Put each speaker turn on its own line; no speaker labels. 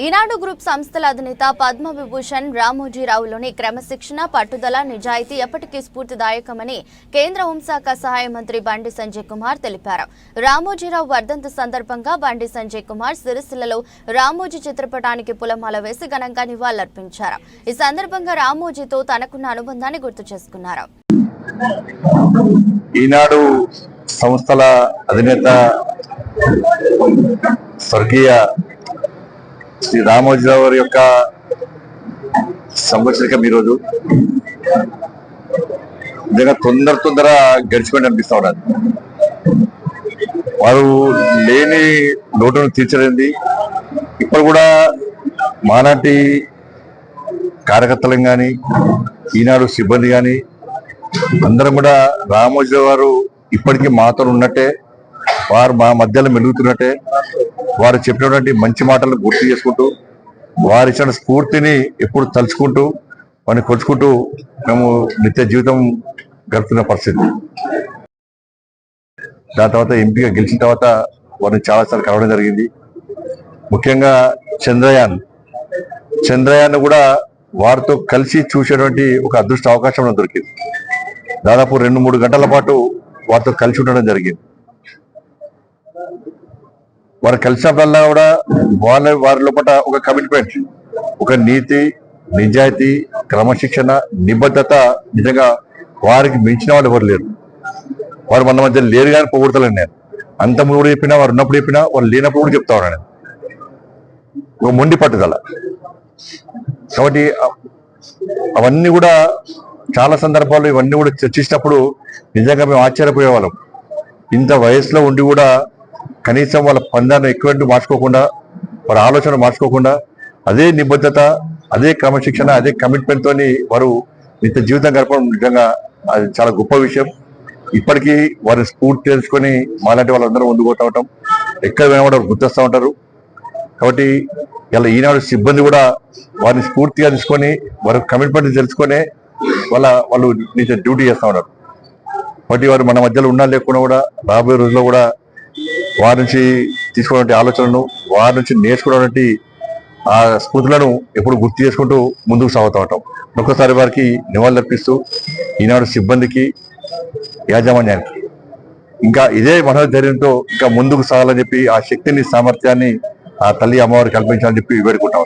ఈనాడు group సంస్థల అధినేత పద్మవిభూషణ్ రామోజీరావులోని క్రమశిక్షణ, పట్టుదల, నిజాయితీ ఎప్పటికీ స్ఫూర్తిదాయకమని కేంద్ర హోంశాఖ సహాయ మంత్రి బండి సంజయ్ కుమార్ తెలిపారు. రామోజీరావు వర్ధంతి సందర్భంగా బండి సంజయ్ కుమార్ సిరిసిల్లలో రామోజీ చిత్రపటానికి పూలమాల వేసి ఘనంగా నివాళులర్పించారు. ఈ సందర్భంగా రామోజీతో తనకున్న అనుబంధాన్ని గుర్తు చేసుకున్నారు.
ఈనాడు సంస్థల అధినేత స్వర్గీయ శ్రీ రామోజీరావు గారి యొక్క సంవత్సరికం ఈరోజు నిజంగా తొందర గడిచిపోయింది అనిపిస్తా ఉన్నది. వారు లేని లోటును తీర్చలేంది. ఇప్పుడు కూడా మాలాంటి కార్యకర్తలం కానీ ఈనాడు సిబ్బంది కానీ అందరం కూడా రామోజీరావు గారు ఇప్పటికీ మాతో ఉన్నట్టే, వారు మా మధ్యలో మెలుగుతున్నట్టే, వారు చెప్పినటువంటి మంచి మాటలను గుర్తు చేసుకుంటూ వారు ఇచ్చిన స్ఫూర్తిని ఎప్పుడు తలుచుకుంటూ వారిని కొలుచుకుంటూ మేము నిత్య జీవితం గడుపుతున్న పరిస్థితి. దాని తర్వాత ఎంపీగా గెలిచిన తర్వాత వారిని చాలాసార్లు కలవడం జరిగింది. ముఖ్యంగా చంద్రయాన్ కూడా వారితో కలిసి చూసేటువంటి ఒక అదృష్ట అవకాశం దొరికింది. దాదాపు 2-3 గంటల పాటు వారితో కలిసి ఉండడం జరిగింది. వారు కలిసినప్పుడల్లా కూడా వారి లోపల ఒక కమిట్మెంట్, ఒక నీతి, నిజాయితీ, క్రమశిక్షణ, నిబద్ధత నిజంగా వారికి మించిన వాళ్ళు ఎవరు లేరు. వారు మన మధ్య లేరు కానీ పొగుడతలేను నేను. అంతకుముందు కూడా చెప్పినా, వారు ఉన్నప్పుడు చెప్పినా, వారు లేనప్పుడు కూడా చెప్తా ఉన్నాను. ఒక మొండి పట్టుదల. కాబట్టి అవన్నీ కూడా చాలా సందర్భాల్లో ఇవన్నీ కూడా చర్చించినప్పుడు నిజంగా మేము ఆశ్చర్యపోయేవాళ్ళం. ఇంత వయసులో ఉండి కూడా కనీసం వాళ్ళ పందాన్ని ఎక్కువ మార్చుకోకుండా, వాళ్ళ ఆలోచన మార్చుకోకుండా అదే నిబద్ధత, అదే క్రమశిక్షణ, అదే కమిట్మెంట్ తోని వారు నిత్య జీవితం గడపడం నిజంగా అది చాలా గొప్ప విషయం. ఇప్పటికీ వారిని స్ఫూర్తి తెలుసుకొని మాలాంటి వాళ్ళందరూ ముందుకు పోతూ ఉంటాం. ఎక్కడ వినబడి గుర్తొస్తూ ఉంటారు. కాబట్టి ఇలా ఈనాడు సిబ్బంది కూడా వారిని స్ఫూర్తిగా తీసుకొని వారి కమిట్మెంట్ తెలుసుకొని వాళ్ళు నిత్య డ్యూటీ చేస్తూ ఉన్నారు. కాబట్టి వారు మన మధ్యలో ఉన్నా లేకుండా కూడా రాబోయే రోజుల్లో కూడా వారి నుంచి తీసుకున్నటువంటి ఆలోచనలను, వారి నుంచి నేర్చుకున్నటువంటి ఆ స్ఫూర్తులను ఎప్పుడు గుర్తు చేసుకుంటూ ముందుకు సాగుతూ ఉంటాం. ఒక్కసారి వారికి నివాళులర్పిస్తూ ఈనాడు సిబ్బందికి, యాజమాన్యానికి ఇంకా ఇదే మనోధైర్యంతో ఇంకా ముందుకు సాగాలని చెప్పి ఆ శక్తిని, సామర్థ్యాన్ని ఆ తల్లి అమ్మవారు కల్పించాలని చెప్పి వేడుకుంటాం.